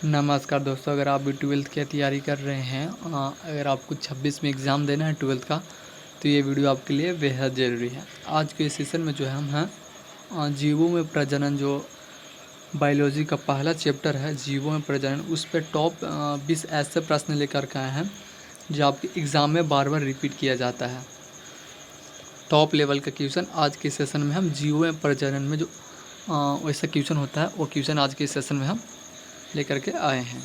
नमस्कार दोस्तों, अगर आप भी ट्वेल्थ की तैयारी कर रहे हैं, अगर आपको 26 में एग्ज़ाम देना है ट्वेल्थ का, तो ये वीडियो आपके लिए बेहद ज़रूरी है। आज के सेशन में जो है हम हैं जीवों में प्रजनन, जो बायोलॉजी का पहला चैप्टर है जीवों में प्रजनन, उस पर टॉप 20 ऐसे प्रश्न लेकर के आए हैं जो आपके एग्ज़ाम में बार बार रिपीट किया जाता है। टॉप लेवल का क्वेश्चन आज के सेशन में हम जीवों में प्रजनन में जो वैसा क्वेश्चन होता है, वो क्वेश्चन आज के सेशन में हम लेकर के आए हैं।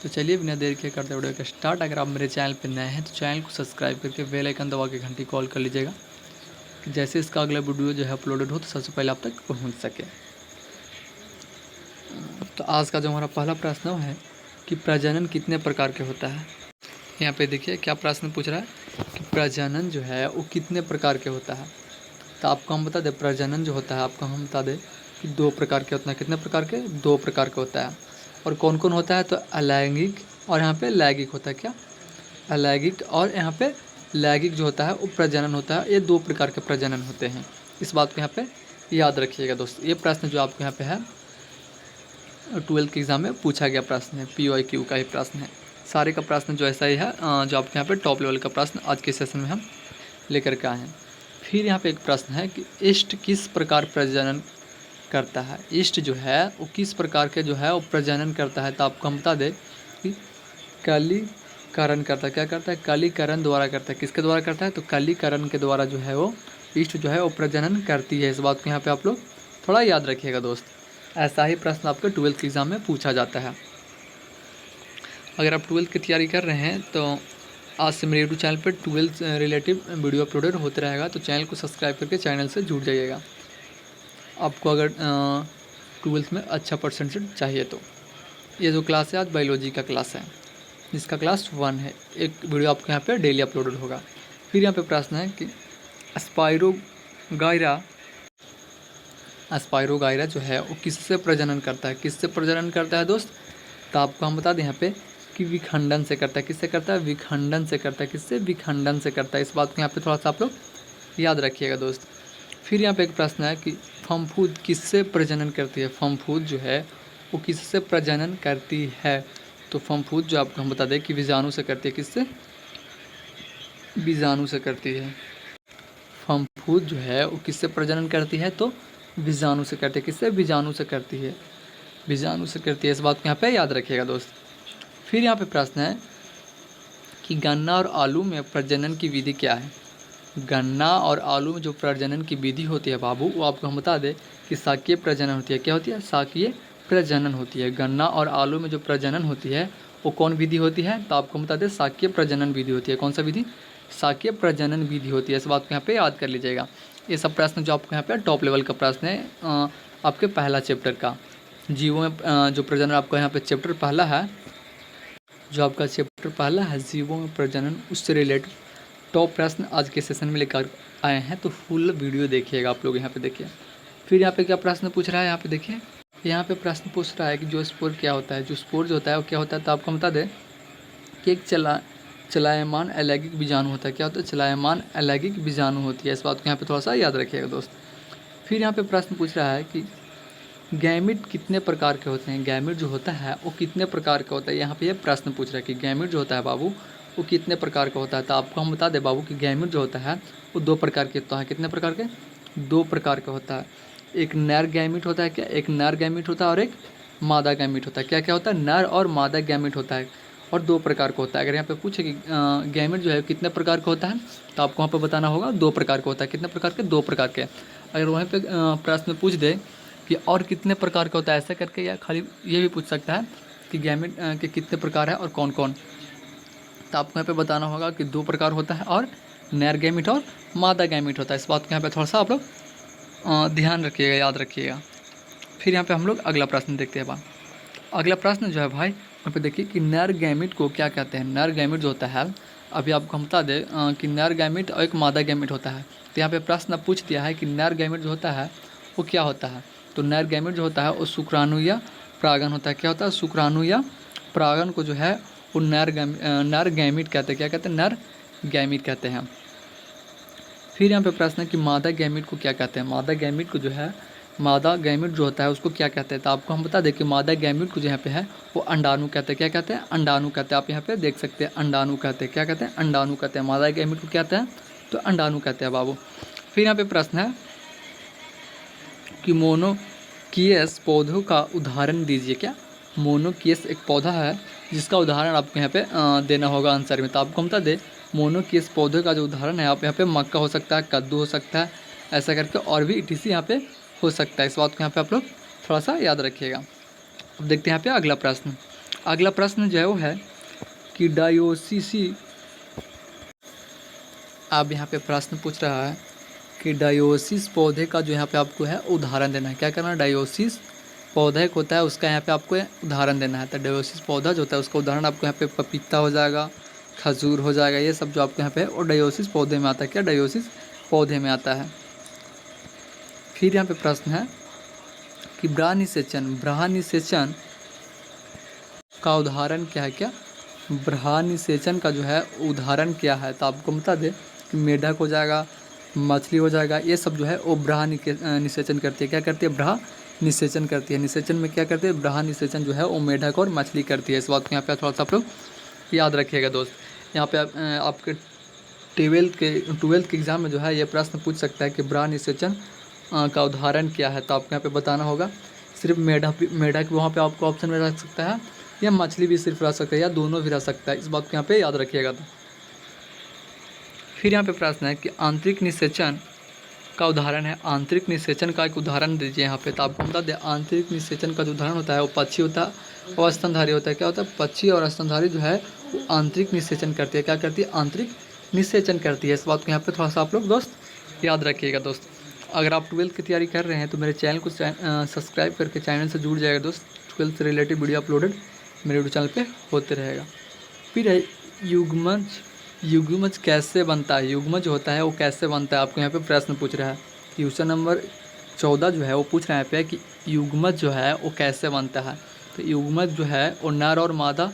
तो चलिए बिना देर के करते वीडियो का स्टार्ट। अगर आप मेरे चैनल पर नए हैं तो चैनल को सब्सक्राइब करके बेल आइकन दबा के घंटी कॉल कर लीजिएगा कि जैसे इसका अगला वीडियो जो है अपलोडेड हो तो सबसे पहले आप तक पहुंच सके। तो आज का जो हमारा पहला प्रश्न है कि प्रजनन कितने प्रकार के होता है। यहाँ पे देखिए क्या प्रश्न पूछ रहा है कि प्रजनन जो है वो कितने प्रकार के होता है। तो आपको हम बता दें, प्रजनन जो होता है आपको हम बता दें कि 2 प्रकार के होता है। कितने प्रकार के? 2 प्रकार का होता है। और कौन कौन होता है? तो अलैंगिक और यहाँ पे लैंगिक होता है। क्या? अलैंगिक और यहाँ पे लैंगिक जो होता है वो प्रजनन होता है। ये 2 प्रकार के प्रजनन होते हैं। इस बात को यहाँ पे याद रखिएगा दोस्त। ये प्रश्न जो आपको यहाँ पे है 12th के एग्ज़ाम में पूछा गया प्रश्न है, PYQ का ही प्रश्न है। सारे का प्रश्न जो ऐसा ही है जो आपके यहाँ पे टॉप लेवल का प्रश्न आज के सेशन में हम लेकर के आए हैं। फिर यहाँ पे एक प्रश्न है कि ईस्ट किस प्रकार प्रजनन करता है। ईस्ट जो है वो किस प्रकार के जो है वो प्रजनन करता है। तो आपको हम बता दें कि कलीकरण करता है। क्या करता है? कलीकरण द्वारा करता है। किसके द्वारा करता है? तो कलीकरण के द्वारा जो है वो ईस्ट जो है वो प्रजनन करती है। इस बात को यहाँ पे आप लोग थोड़ा याद रखिएगा दोस्त। ऐसा ही प्रश्न आपके 12th के एग्ज़ाम में पूछा जाता है। अगर आप 12th की तैयारी कर रहे हैं तो आज से मेरे यूट्यूब चैनल पर 12th रिलेटिव वीडियो अपलोडेड होते रहेगा, तो चैनल को सब्सक्राइब करके चैनल से जुड़ जाइएगा। आपको अगर 12th में अच्छा परसेंटेज चाहिए तो ये जो क्लास है आज बायोलॉजी का क्लास है, जिसका क्लास 1 है। एक वीडियो आपको यहाँ पे डेली अपलोडेड होगा। फिर यहाँ पे प्रश्न है कि स्पाइरोगाइरा जो है वो किससे प्रजनन करता है। किससे प्रजनन करता है दोस्त? तो आपको हम बता दें यहाँ पे कि विखंडन से करता है। किससे करता है? विखंडन से करता है। किससे? विखंडन से करता है। इस बात को यहाँ पे थोड़ा सा आप लोग याद रखिएगा दोस्त। फिर यहाँ पे एक प्रश्न है कि फफूंद किससे प्रजनन करती है। फफूंद जो है वो किससे प्रजनन करती है। तो फफूंद जो आपको हम बता दें कि बीजाणु से करती है। किससे? बीजाणु से करती है। फफूंद जो है वो किससे प्रजनन करती है? तो बीजाणु से करती है। किससे? बीजाणु से करती है। बीजाणु से करती है। इस बात को यहाँ पे याद रखिएगा दोस्त। फिर यहाँ पे प्रश्न है कि गन्ना और आलू में प्रजनन की विधि क्या है। गन्ना और आलू में जो प्रजनन की विधि होती है बाबू, वो आपको हम बता दें कि शाकीय प्रजनन होती है। क्या होती है? शाकीय प्रजनन होती है। गन्ना और आलू में जो प्रजनन होती है वो कौन विधि होती है? तो आपको हम बता दें शाकीय प्रजनन विधि होती है। कौन सा विधि? शाकीय प्रजनन विधि होती है। इस बात को यहाँ पे याद कर लीजिएगा। ये सब प्रश्न जो आपको यहाँ पे टॉप लेवल का प्रश्न है आपके पहला चैप्टर का जीवों में जो प्रजनन आपको यहाँ पे चैप्टर पहला है, जो आपका चैप्टर पहला है जीवों में प्रजनन, उससे रिलेटेड टॉप प्रश्न आज के सेशन में लेकर आए हैं। तो फुल वीडियो देखिएगा आप लोग। यहाँ पे देखिए फिर यहाँ पे क्या प्रश्न पूछ रहा है। यहाँ पे देखिए, यहाँ पे प्रश्न पूछ रहा है कि जो स्पोर क्या होता है। जो स्पोर जो होता है वो क्या होता है? तो आपको बता दें कि एक चलायमान अलैंगिक बीजाणु होता है। क्या होता है? चलायमान अलैंगिक बीजाणु होती है। इस बात को यहाँ पे थोड़ा सा याद रखिएगा दोस्त। फिर यहाँ पे प्रश्न पूछ रहा है कि गैमिट कितने प्रकार के होते हैं। गैमिट जो होता है वो कितने प्रकार का होता है। यहाँ पे ये प्रश्न पूछ रहा है कि गैमिट जो होता है बाबू वो कितने प्रकार का होता है। तो आपको हम बता दें बाबू कि गैमिट जो होता है वो 2 प्रकार के होता है। कितने प्रकार के? 2 प्रकार का होता है। एक नर गैमिट होता है। क्या? एक नर गैमिट होता है और एक मादा गैमिट होता है। क्या क्या होता है? नर और मादा गैमिट होता है और 2 प्रकार का होता है। अगर यहाँ पे पूछे कि गैमिट जो है कितने प्रकार का होता है, तो आपको वहाँ पे बताना होगा 2 प्रकार का होता है। कितने प्रकार के? 2 प्रकार के। अगर वहीं पे प्रश्न पूछ दे कि और कितने प्रकार का होता है ऐसे करके, या खाली ये भी पूछ सकता है कि गैमेट के कितने प्रकार है और कौन कौन, तो आपको यहाँ पे बताना होगा कि 2 प्रकार होता है और नर गैमेट और मादा गैमेट होता है। इस बात को यहाँ पे थोड़ा सा आप लोग ध्यान रखिएगा, याद रखिएगा। फिर यहाँ पे हम लोग अगला प्रश्न देखते हैं। अगला प्रश्न जो है भाई यहाँ पे देखिए कि नर गैमेट को क्या कहते हैं। नर गैमेट जो होता है, अभी आपको हम बता दें कि नर गैमेट और एक मादा गैमेट होता है। तो यहाँ पे प्रश्न पूछ दिया है कि नर गैमेट जो होता है वो क्या होता है। तो नर गैमेट जो होता है वो शुक्राणु या परागन होता है। क्या होता है? शुक्राणु या परागन को जो है वो नर गैमेट कहते हैं। क्या कहते हैं? नर गैमेट कहते हैं। फिर यहाँ पे प्रश्न है कि मादा गैमेट को क्या कहते हैं। मादा गैमेट को जो है मादा गैमीट जो होता है उसको क्या कहते हैं। तो आपको हम बता दें कि मादा गैमीट को जो यहाँ पे है वो अंडाणु कहते हैं। क्या कहते हैं? अंडाणु कहते हैं। आप यहाँ पे देख सकते हैं अंडाणु कहते हैं। क्या कहते हैं? अंडाणु कहते हैं। मादा गैमीट को क्या कहते हैं? तो अंडाणु कहते हैं बाबू। फिर यहाँ पे प्रश्न है कि मोनोकियस पौधों का उदाहरण दीजिए। क्या? मोनोकियस एक पौधा है जिसका उदाहरण आपको यहाँ पे देना होगा आंसर में। तो आपको हम बता दें मोनोकियस पौधे का जो उदाहरण है आप यहाँ पे मक्का हो सकता है, कद्दू हो सकता है, ऐसा करके और भी इटीसी यहाँ पे हो सकता है। इस बात को यहाँ पे आप लोग थोड़ा सा याद रखिएगा। अब देखते हैं यहाँ पे अगला प्रश्न। अगला प्रश्न जो है वो है कि डायोसिसी, अब यहाँ पे प्रश्न पूछ रहा है कि डायोसिस पौधे का जो यहाँ पे आपको है उदाहरण देना है। क्या करना है? डायोसिस पौधा एक होता है उसका यहाँ पे आपको उदाहरण देना है। तो डायोसिस पौधा जो होता है उसका उदाहरण आपको यहाँ पे पपीता हो जाएगा, खजूर हो जाएगा, ये सब जो आपको यहाँ पे है और डायोसिस पौधे में आता है। क्या? डायोसिस पौधे में आता है। फिर यहाँ पे प्रश्न है कि ब्रह्निषेचन का उदाहरण क्या है। क्या? ब्रह्निषेचन का जो है उदाहरण क्या है। तो आपको बता दें कि मेढक हो जाएगा, मछली हो जाएगा, ये सब जो है वो ब्रह्निषेचन करती है। क्या करती है? ब्रह्निषेचन करती है। निषेचन में क्या करती है? ब्रह्निषेचन जो है वो मेढक और मछली करती है। इस बात को यहाँ पे थोड़ा सा आप लोग याद रखिएगा दोस्त। यहाँ पे आपके ट्वेल्थ के एग्ज़ाम में जो है ये प्रश्न पूछ सकता है कि ब्रह्निषेचन का उदाहरण क्या है। तो आपको यहाँ पे बताना होगा। सिर्फ मेढक वहाँ पे आपको ऑप्शन में रख सकता है या मछली भी सिर्फ रह सकता है या दोनों भी रह सकता है। इस बात को यहाँ पे याद रखिएगा। तो फिर यहाँ पे प्रश्न है कि आंतरिक निषेचन का उदाहरण है। आंतरिक निषेचन का एक उदाहरण दीजिए यहाँ पे। तो आपको बता दें आंतरिक निषेचन का जो उदाहरण होता है वो पक्षी होता है और स्तनधारी होता है। क्या होता है? पक्षी और स्तनधारी जो है वो आंतरिक निषेचन करती है। क्या करती है? आंतरिक निषेचन करती है। इस बात को यहाँ पे थोड़ा सा आप लोग दोस्त याद रखिएगा। दोस्त अगर आप 12th की तैयारी कर रहे हैं तो मेरे चैनल को सब्सक्राइब करके चैनल से जुड़ जाएगा दोस्त। 12th से रिलेटेड वीडियो अपलोडेड मेरे यूट्यूब चैनल पे होते रहेगा। फिर है युग्मज कैसे बनता है। युग्मज जो होता है वो कैसे बनता है, आपको यहाँ पे प्रश्न पूछ रहा है। क्वेश्चन नंबर 14 जो है वो पूछ रहा है यहाँ पे कि युग्मज जो है वो कैसे बनता है। तो युग्मज जो है वो नर और मादा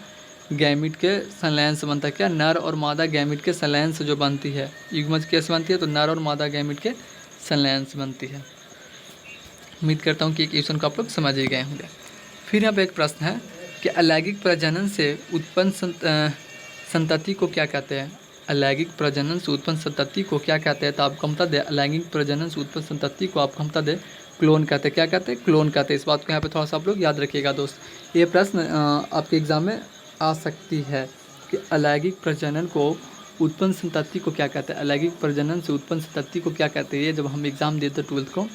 गैमीट के संलयन से बनता है। क्या? नर और मादा गैमीट के संलयन से जो बनती है। युग्मज कैसे बनती है? तो नर और मादा गैमीट के संलयन से बनती है। उम्मीद करता हूँ कि ये क्वेश्चन को आप लोग समझ ही गए होंगे। फिर यहाँ पे एक प्रश्न है कि अलैंगिक प्रजनन से उत्पन्न संतति को क्या कहते हैं। अलैंगिक प्रजनन से उत्पन्न संतति को क्या कहते हैं। तो आपको बता दें अलैंगिक प्रजनन से उत्पन्न संतति को आपको बता दें क्लोन कहते हैं। क्या कहते हैं? क्लोन कहते हैं। इस बात को यहाँ पे थोड़ा सा आप लोग याद रखिएगा दोस्त। ये प्रश्न आपके एग्जाम में आ सकती है कि अलैंगिक प्रजनन को उत्पन्न संतति को क्या कहते हैं। अलैंगिक प्रजनन से उत्पन्न संतति को क्या कहते हैं। ये जब हम एग्ज़ाम देते 12th को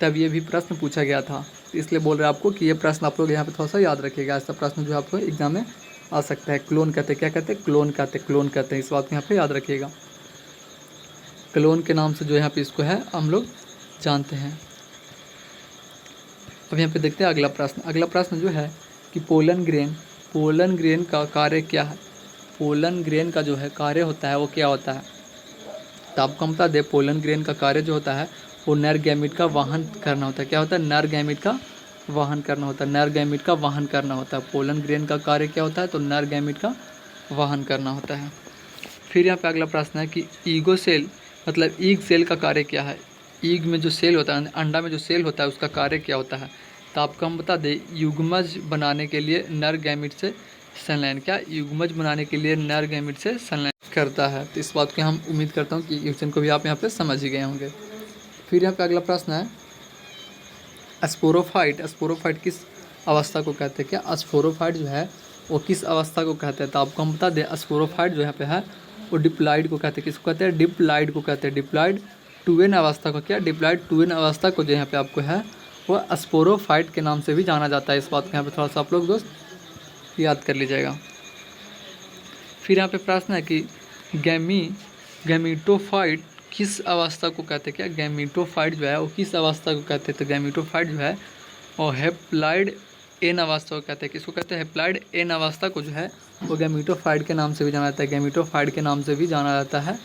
तब ये भी प्रश्न पूछा गया था। इसलिए बोल रहे हैं आपको कि ये प्रश्न आप लोग यहाँ पे थोड़ा सा याद रखिएगा। ऐसा प्रश्न जो आपको एग्जाम में आ सकता है। क्लोन कहते हैं। क्या कहते हैं? क्लोन कहते हैं। क्लोन कहते हैं। इस बात को यहाँ पे याद रखिएगा। क्लोन के नाम से जो यहाँ पे इसको है हम लोग जानते हैं। अब यहाँ पे देखते हैं अगला प्रश्न। अगला प्रश्न जो है कि पोलन ग्रेन का कार्य क्या है। पोलन ग्रेन का जो है कार्य होता है वो क्या होता है। तो आपको बता दें पोलन ग्रेन का कार्य जो होता है वो नर गैमीट का वाहन करना होता है। क्या होता है? नर गैमीट का वाहन करना होता है। नर गैमीट का वाहन करना होता है। पोलन ग्रेन का कार्य क्या होता है? तो नर गैमीट का वाहन करना होता है। फिर यहाँ पे अगला प्रश्न है कि ईगो सेल मतलब ईग सेल का कार्य क्या है। ईग में जो सेल होता है, अंडा में जो सेल होता है उसका कार्य क्या होता है। तो आपको हम बता दें युग्मज बनाने के लिए नर गैमीट से संलयन। क्या? युग्मज बनाने के लिए नर गैमीट से संलयन करता है। तो इस बात की हम उम्मीद करता हूँ कि क्वेश्चन को भी आप यहाँ पे समझ ही गए होंगे। फिर यहाँ पे अगला प्रश्न है स्पोरोफाइट किस अवस्था को कहते हैं। क्या? स्पोरोफाइट जो है वो किस अवस्था को कहते हैं। तो आपको हम बता दें स्पोरोफाइट जो यहाँ पे है वो डिप्लॉइड को कहते हैं। किसको कहते हैं? डिप्लॉइड को कहते हैं। डिप्लॉइड 2n अवस्था को। क्या? डिप्लॉइड 2n अवस्था को जो यहाँ पे आपको है वो स्पोरोफाइट के नाम से भी जाना जाता है। इस बात को यहाँ पे थोड़ा सा आप लोग दोस्त याद कर लीजिएगा। फिर यहाँ पे प्रश्न है कि गैमीटोफाइट किस अवस्था को कहते हैं। क्या? गैमीटोफाइट जो है वो किस अवस्था को कहते हैं। तो गैमीटोफाइट जो है वो हैप्लॉइड एन अवस्था को कहते हैं। किसको कहते हैं? हैप्लॉइड एन अवस्था को जो है वो गैमीटोफाइट के नाम से भी जाना जाता है। गैमीटोफाइट के नाम से भी जाना जाता है।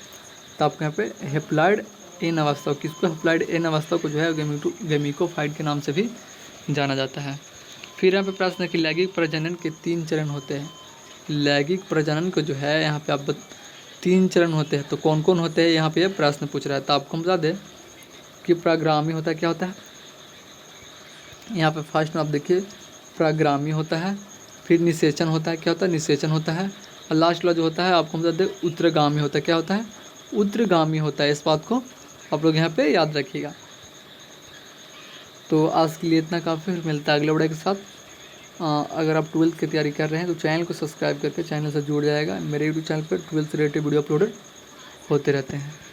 तो आपको यहाँ पे हैप्लॉइड एन अवस्था किसको हैप्लॉइड एन अवस्था को जो है गैमीटोफाइट के नाम से भी जाना जाता है। फिर यहाँ पे प्रश्न है कि लैंगिक प्रजनन के 3 चरण होते हैं। लैंगिक प्रजनन को जो है यहाँ पे आप 3 चरण होते हैं। तो कौन कौन होते हैं यहाँ पे ये प्रश्न पूछ रहा है। तो आपको हम बता दें कि प्राग्रामी होता है, क्या होता है, यहाँ पे फर्स्ट में आप देखिए प्राग्रामी होता है, फिर निषेचन होता है, क्या होता है, निषेचन होता है, और लास्ट वाला जो होता है आपको हम बता दें उत्तरगामी होता है, क्या होता है, उत्तरगामी होता है। इस बात को आप लोग यहाँ पे याद रखिएगा। तो आज के लिए इतना काफ़ी, फिर मिलता है अगले वीडियो के साथ। अगर आप 12th की तैयारी कर रहे हैं तो चैनल को सब्सक्राइब करके चैनल से जुड़ जाएगा। मेरे यूट्यूब चैनल पर 12th से रिलेटेड वीडियो अपलोडेड होते रहते हैं।